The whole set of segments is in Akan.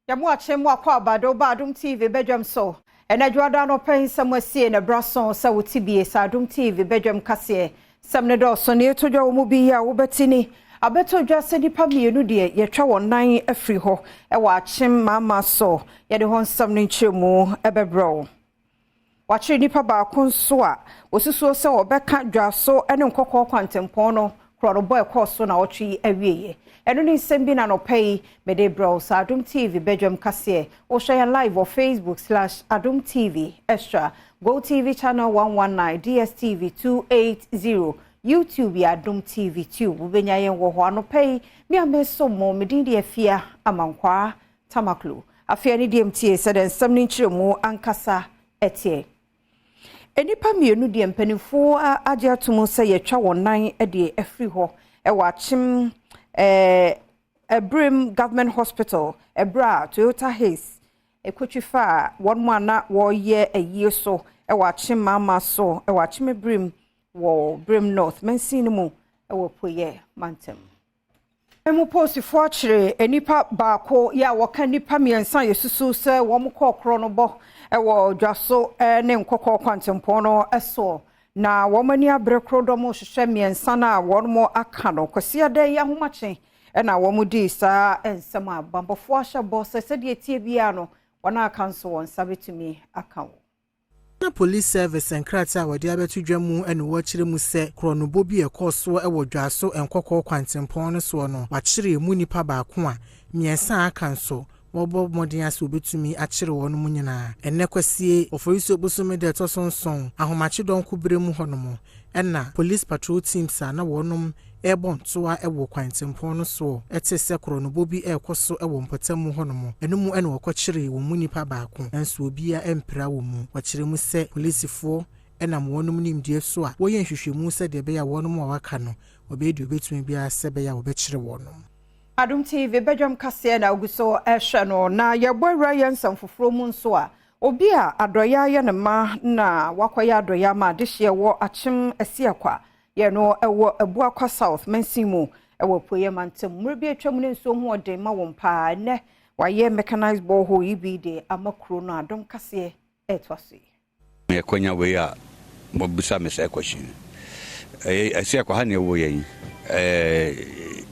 Yamu achemu akwa Badwam TV Badwam so. Ena juada no pen samwasie na brason sa wotibie sa Adom TV Badwam kase. Samne do so ne todwa wo mu bi ya wo betini. Abeto dwa se nipa mienu de yetwa wonan afri ho. E wa achem mama so. Ye de hon samne nchemu ebebro. Wachi nipa ba konso a osusuo se obeka dwa so ene nkokọ kwantempon no. Krono boy course na otwi awieye eno ni sembi na no pay mede browse Adom TV Badwam kase o share live on Facebook/Adom TV extra Go TV channel 119 DSTV 280 YouTube ya Adom TV 2 ubenya yen wo ho no pay mi ameso mo medin de afia amankwa tamaklu afia ni DMT said ensam ni nchiremu ankasa etie Enipa mienu de mpanifo agye atomo se yetwa wonan de afri ho e wachim Brim Government Hospital Ebra Toyota Haze ekotwifa won mu ana wo ye ayie so e wachim mama so e wachim Brim wo Brim North mensin mu e wo poye mantem emu post fo akire enipa baako ya woka nipa miensan yesusu se wo mu kokro no bo ewo dwaso ne nkokọ kwantempon no eso na womani abrekro do mo hwehwe miensa na wonmo aka no kwase ade ya homache na womudi sa ensem abambofo ahye boss se de tie bia no wona aka nso won sabetumi aka wo na police service enkrata wadi abetu dwamu ene wo kire mu se kronobo bi ekoso ewo dwaso nkokọ kwantempon no so no wa kire mu nipa baako a miensa aka nso wobo modern aso betumi akire won mu nyina enne kwasie oforiso obosume de tosonson ahomache don kubre mu honomo enna police patrol teams na wonum ebon toa ewo kwantempon no so etese kronobo bi ekoso ewo mpatamu honomo enum ene wokɔkire wo mu nipa baako enso obia empra wo mu wakire mu se policefo enam wonum nimdie so a woyɛ nhwehwɛmu se de be ya wonum waka no obedi obetumi bia se be ya obekire wonum Adom TV Badwam kase na oguso ehwe no na yebɔwura yensam foforo mu nso a obi a adoya ye ne ma na wakoya adoya ma de hye wo achem asiakwa ye no ewo Abuakwa South mensimu ewo poye mantem mrebi atwam ne nso ho ode ma won pa ne waye mechanized borehole ibi de amakro no Adom kase etwase me konya we a mobusa me say question asiakwa ha ne wo yen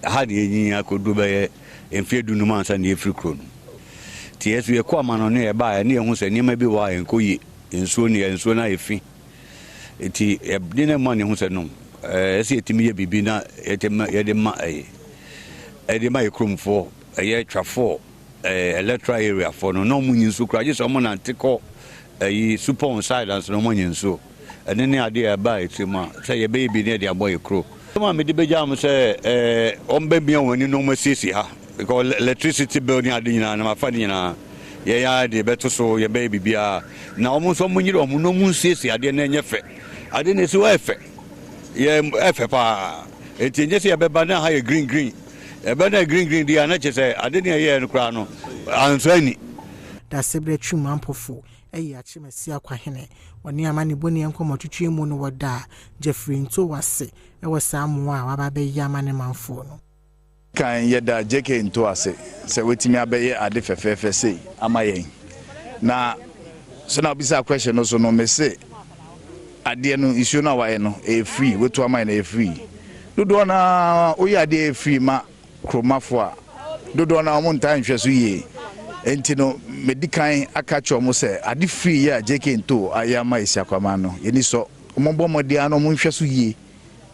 hadi yin akodu be emfedu no mansa na efri kro no ti yesu ye kwa mano ne ba ya ne hu se niam bi wa enkoyi ensuo na efi eti ebdi ne ma ne hu se no ese etimi ye bibi na etema ye de ma de ma ekromfo ye twafo electoral area for no no munyin so kra je so mo na antiko super on silence no munyin so ene ne ade ya ba etima se ye be bi ne de aboy ekro ma me de bejam se ombe bia woni no masisi ha because electricity bill ni ade nyina na mafa ni nyina ye ya de beto so ye be bibia na omo so munyire omo no munsisi ade na enyefe ade na si wa efe ye efe pa etinje se ye beba na ha ye green e be na green dia na che se ade na ye no kra no anso ani da sebre twuma ampofo eyi achimasi akwahene woni amane boni enkomotwetwe mu no woda Jeffrey nto wase ewo samu a waba be yamane manfo no kan yeda JK nto ase se wetimi abeye ade fefefe sei amayen na so na bisa question no so no me se ade no issue na waye no e free wetu amayen e free dodo na oyi ade e free ma kromafo a dodo na omo ntan hwe so ye enti no medikan akacho mo se ade free ya JK nto ayama isiakwama no yeni so omombo modia no mo hwe so ye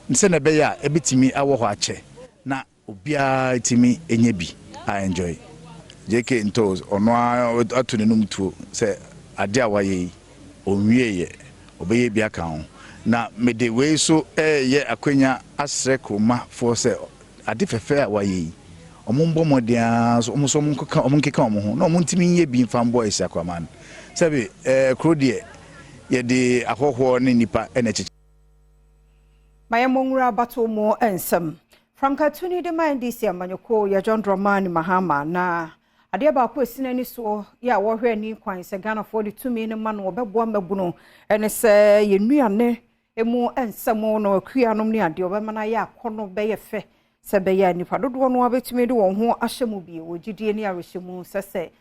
nse na be ya ebitimi awo ho ache na obia timi enye bi I enjoy JK nto ono atunenum tuo se ade awaye onwie ye obeye bia ka ho na mede we so ye akwanya asre kroma for se ade fefe awaye omombo modia so omuso omunkeka omo ho na omuntimi ye bi mfambo isiakwaman sebe krodie ye de ahoho ne nipa enechi Mayamongra batomo ensem Franka tuni de mandisi amanyoko ya John Dramani Mahama na ade ba ko esina ni so ya wo hwe ni kwan se Ghana 42 min ma no obeboa mabuno ene se ye nuane emu ensem no akuanom ni ade obema na ya akono be ye fe se be ya nipa dodo no abetumi de won ho ahyemu bi wogidie ni arehemu sese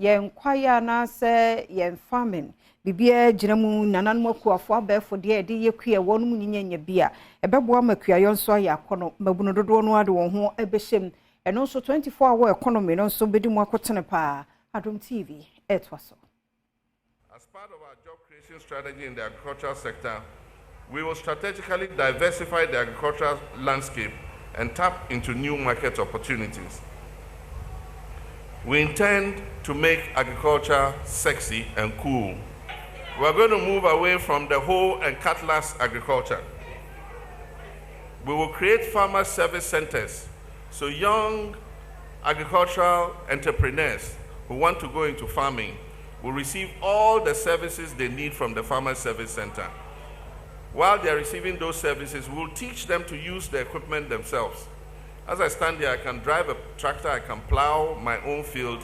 yen kwaya na se yen farming bibia ginamu nananom akuafo abefo de ede yekua wonum nyinya bia ebeboa makua yonso ya akono mabuno dodo no ade won ho ebehiem eno so 24 hour economy no so bedi mu akotene pa Adom TV etwaso. As part of our job creation strategy in the agricultural sector, we will strategically diversify the agricultural landscape and tap into new market opportunities. We intend to make agriculture sexy and cool. We are going to move away from the hoe and cutlass agriculture. We will create farmer service centers so young agricultural entrepreneurs who want to go into farming will receive all the services they need from the farmer service center. While they are receiving those services, we will teach them to use the equipment themselves. As I stand here, I can drive a tractor, I can plow my own field,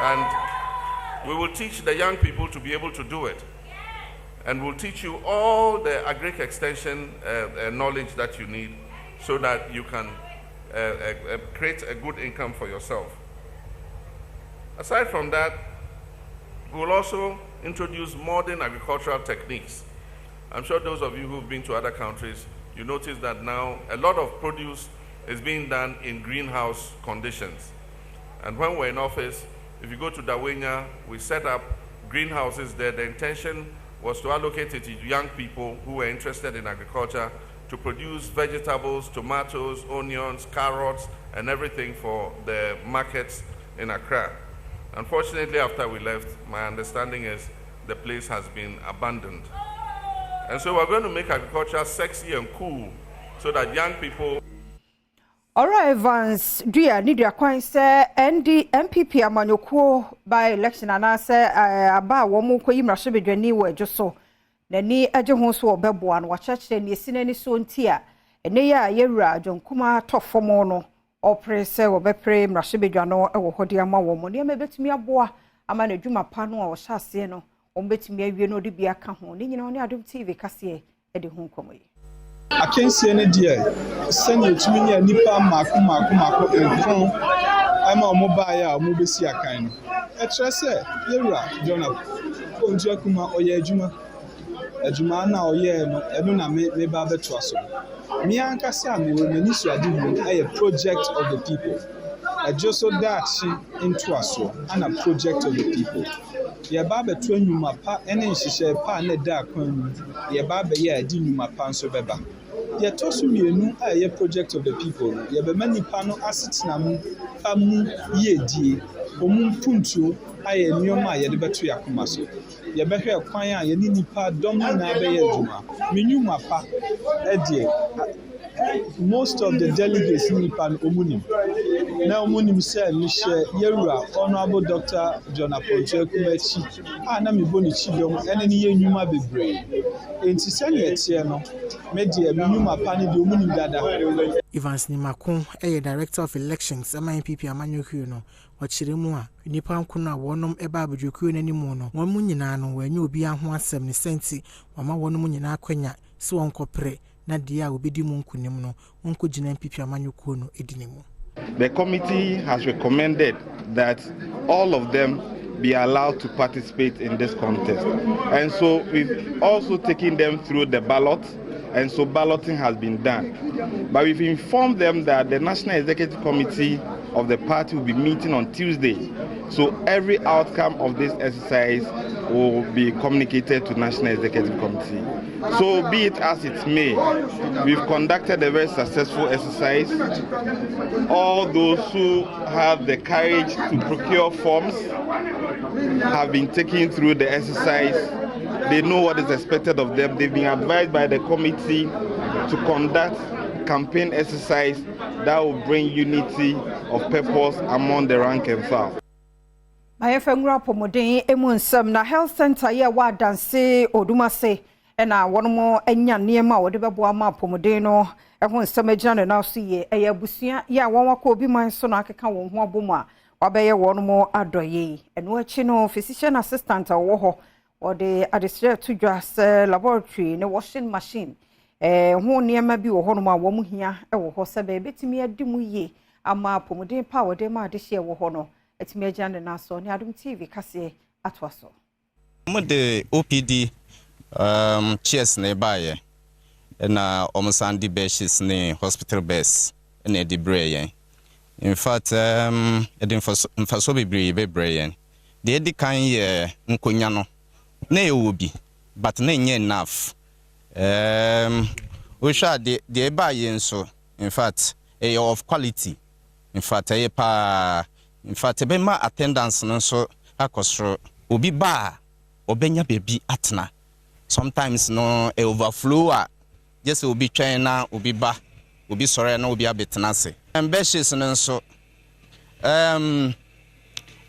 and we will teach the young people to be able to do it. And we'll teach you all the agric extension knowledge that you need so that you can create a good income for yourself. Aside from that, we will also introduce modern agricultural techniques. I'm sure those of you who've been to other countries, you notice that now a lot of produce is being done in greenhouse conditions. And when we're in office, if you go to Dawenya, we set up greenhouses there. The intention was to allocate it to young people who were interested in agriculture to produce vegetables, tomatoes, onions, carrots, and everything for the markets in Accra. Unfortunately, after we left, my understanding is the place has been abandoned. And so we're going to make agriculture sexy and cool so that young people... All right, Evans, do you need your coin, sir? ND MPP Amanyoko by election and I say about one more coin, Rashabi Jenny were just so. The knee Adom or Badwam, what church then you seen any soon tear. And they are Yera, John Kuma, top for mono, or pray, sir, or Bepre, Rashabi Jano, or Hodiama woman. You may bet me a boa, a man a Juma Pano or Shasiano, or bet me a no debia kahon, you know, Adom TV Cassie, Eddie Huncomy. I can't see any dear. Send you to me a nipa mako and I'm a mobile mobile kind. A tresse, Yera, Jonah, Onjakuma or Yajuma. A Jumana or Yen, Eduna may Baba Trussell. Mianka Sam will Menisha a project of the people. I just saw that she in Trussell and a project of the people. Your Baba train you my pa, and then she said, Pa, let that come. Your Baba, yeah, didn't you my pan so beba. Ye tosu mienu a project of the people. Ye be many pano assets na mu amu ye die. Omu puntu aye nyoma ye de beto yakoma so. Ye be hwe kwan a ye ni nipa dom na be ye djuma. Menyu mapa e die. Most of the delegates nipa omunim. Na omunim say Michelle Yerua Honorable Dr. John Aponche Kumechi. Na me boni chidom ene ni ye nyuma bebre. Enti sane etie no media minuma pani de omunim dada. Evans Nimakon, a director of elections, MPP Amanyoko no, wachire mu a nipa nkono a wonom eba abadwokuo nanimu no, won mu nyina no wanyi obi aho asem ne senti, wama wonom nyina akwanya se wonkopre na dia obedi mu nkunim no, wonkogina MPP Amanyoko no edinimu. The committee has recommended that all of them be allowed to participate in this contest. And so we've also taken them through the ballot, and so balloting has been done. But we've informed them that the National Executive Committee of the party will be meeting on Tuesday. So every outcome of this exercise will be communicated to National Executive Committee. So be it as it may, we've conducted a very successful exercise. All those who have the courage to procure forms have been taken through the exercise. They know what is expected of them. They've been advised by the committee to conduct campaign exercise that will bring unity of purpose among the rank and file. My friend Pomodin Emunsam na health center ya wa danse odumase na one more enya niema wo de beboa ma Pomodin no ehun nsam na so ye eya busua ya won kwa obi man so no akeka won ho abomu a wabeye won mo adoye eno achi no physician assistant wo ho or the administrator to just laboratory ne washing machine ho niema bi wo ho no ma wo mu hia e wo ho se be betimi adi mu ye ama Pomodin pa wo de ma de hye wo ho no etimi agya na so ne Adom TV kase atwaso the OPD cheers nearby na omsandi beshes ne hospital beds na di brayen. In fact edin for be brayen. The edi kan ye nkonya no na e obi but na nye enough. We sure the ebaye nso in fact of quality. In fact in fact be ma attendance no so akosro obi ba obenya baby atna. Sometimes no overflow just obi twen na obi ba obi sore na obi abetena se. Ambitious no so and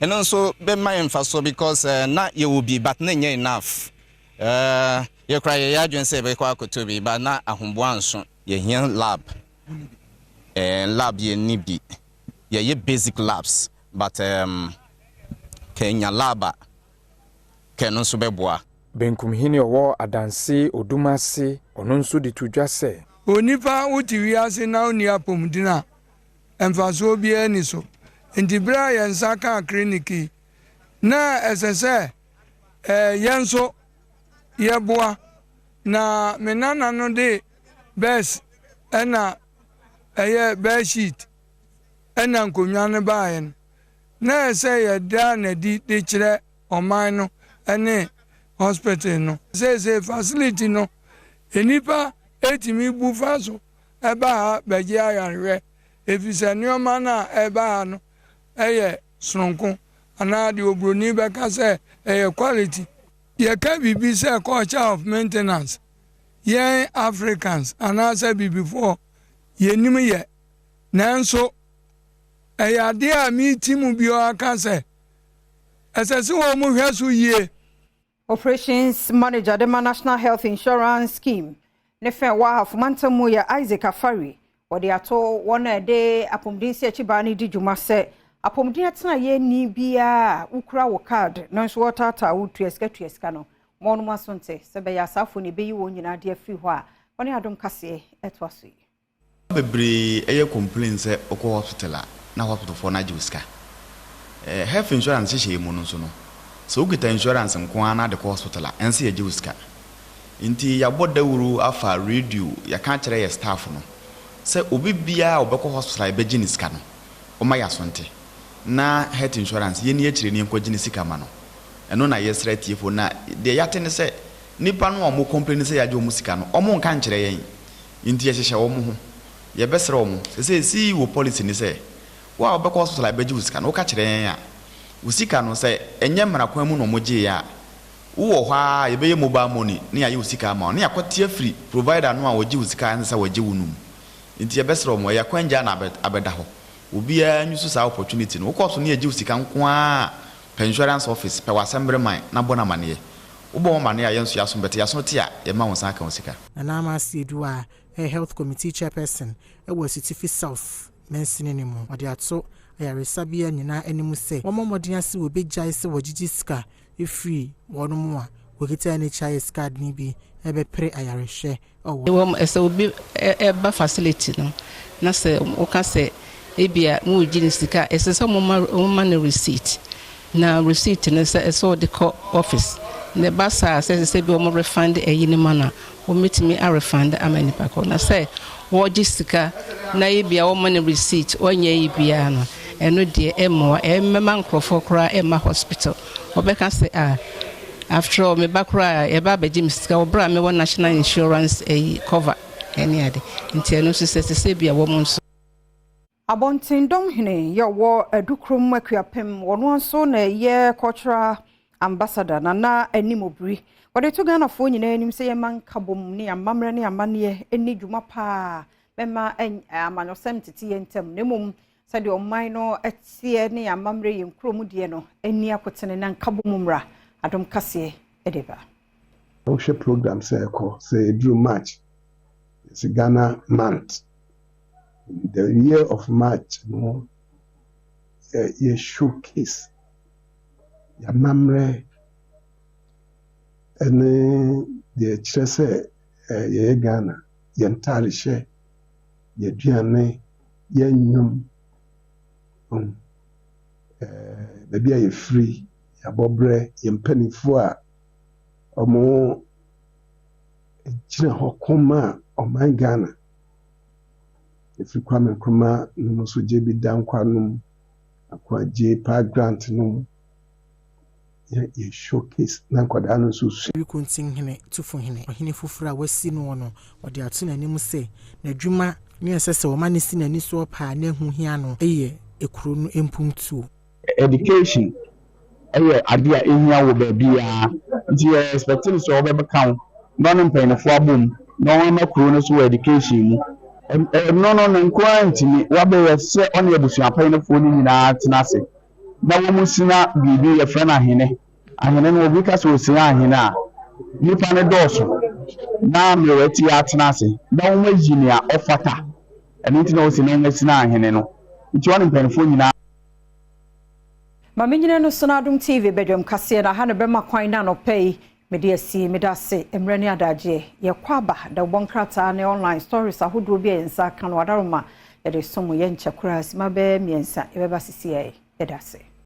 also be my emphasis because not you will be but na enough. You cry ya adwen say be kwa kotobi but na ahombo so ye here lab lab ye ni bi ye basic labs but Kenya laba Kenon so beboa Benkum hini owo adanse odumase ono nso de tudwa se onipa wuti wiase na oni apomdina emfaso bi ani so ndibra yensa kan kliniki na esese yenso yeboa na menana no de bes ena bed sheet ena nkonwa ne baayen na ese yeda na di de kire oman no ene hospital no say facility no enipa etimi bu faso eba beje ayanre efise nioma na eba no eye sronko ana de obroni be ka say quality ye ka bibi say culture of maintenance ye Africans ana say before ye nim ye nanso ade a mi timu bi o aka say esese wo mu hweso yie. Operations Manager the National Health Insurance Scheme nefe wa hafumantamu ya Isaac Afari wode ato wona de apomdinsi achibani di dwuma se apomdin atena ye ni bia ukura wo card nanso wotata wo tueska no monu masonte sebe ya safo ne beyi wo nyina de afri ho a woni Adom kase etwaso yi bebre eye complain se okọ hospital na hospital for na jiska health insurance she mu no so no so ugita insurance nko na de hospital ense ye jiska inti ya bodawuru afa radio ya kan kire ya staff no se obi bia obekọ hospital be jiniska no o ma ya sonte na health insurance ye ni akire ni enko jinisika ma no eno na yesra tiefo na de ya tene se nipa no omo complain se ya je omusika no omo nka nkire yen inti ye hyehyɛ omo ho ye besra omo se si wo policy ni se wa obekọ hospital be jinisika no ka kire yen ya usika no se enye mara kwan mu no moje ya wo hwa ye be mobile money ni ya usika ma no ya kwatia free provider no a woji usika nsa woji wunum nti ye besra omo ya kwanja na abeda ho obi a nyusu sa opportunity no wo so ne ye usika nko a insurance office pe wasembre man na bona mane wo bo mane a yenso ya so bete ya so te a ye ma wonsa ka usika na ma siedu a health committee chairperson e was City South mensini ni mo ode ato ayaresabia nyina animu se womomodin ase wo begyae se wogigi ska efree wono mu a wokita ne chai card ni bi ebe pre ayarehwe owo ese obi eba facility no na se oka se ebia mu gini sika ese so mo na receipt na receipt ne se so de co office ne basa se bi mo refund eyini mana o metimi a refund amani pako na se wo gisika na ebia wo na receipt onye ebia no eno de emo emema nkrofo kra ema hospital obeka se after all me bakra e ba beji misika obra me won national insurance cover any ade nti eno se bia wo monso Abontindom hene ye wo adukrum akuapem wono nso na ye cultural ambassador na animobri wode to Ghana fo nyina anim se ye man kabom ne amamre ne amane eni dwuma pa bema amanyosem tete ye ntem nemum sade omman no etie ne amamre ye nkrom de no eni akotene na kabomumra Adom kase edeba o she program say drew match it's Ghana month. The year of March, no, ye showcase ya mamre ene de chese ye Ghana ye ntali she ye duane ye nyum baabi a yɛ free yɛabɔbrɛ yɛmpanifo a ɔmo gyina hɔ kɔma ɔman Ghana ɛfiri Kwame Nkrumah no nso gye bi da nkwa nom akɔagye pa grant nom yɛ showcase na nkwadaa no nso su Kontinhene tufohene ɔhene foforo a wasi no no ɔde ato n'anim sɛ n'adwuma ne ɛsɛ sɛ ɔma ne si n'ani so paa na ehu hia no ɛyɛ ekuro no empumtuo. Education ɛyɛ ade a ehia wɔ baabi a nti yɛ expecting sɛ ɔbɛbɛka wo na no mpanyinfo abom na wɔn ama kuro no so wɔ education mu no nkwa ntimi wabɛyɛ sɛ ɔne abusuapanyinfo no nyinaa tena ase na wɔn sina biribi yɛ frɛ no ahene no obi ka sɛ osina ahene a nipa ne dɔɔso na mmerɛti atena ase na wɔn ayi nea ɔfata ɛno nti na osina wɔn asina ahene no nti wɔn mpanyinfo nyinaa Mamenyina no so na Adom TV Badwam kase na ha ne bema kwan na no pay media si medase emrani adaje ye kwaba da bonkrata na online stories ahodo bi ensa kan wadaroma ye de somo ye nchakura sima be miensa ye beba sisi ye edase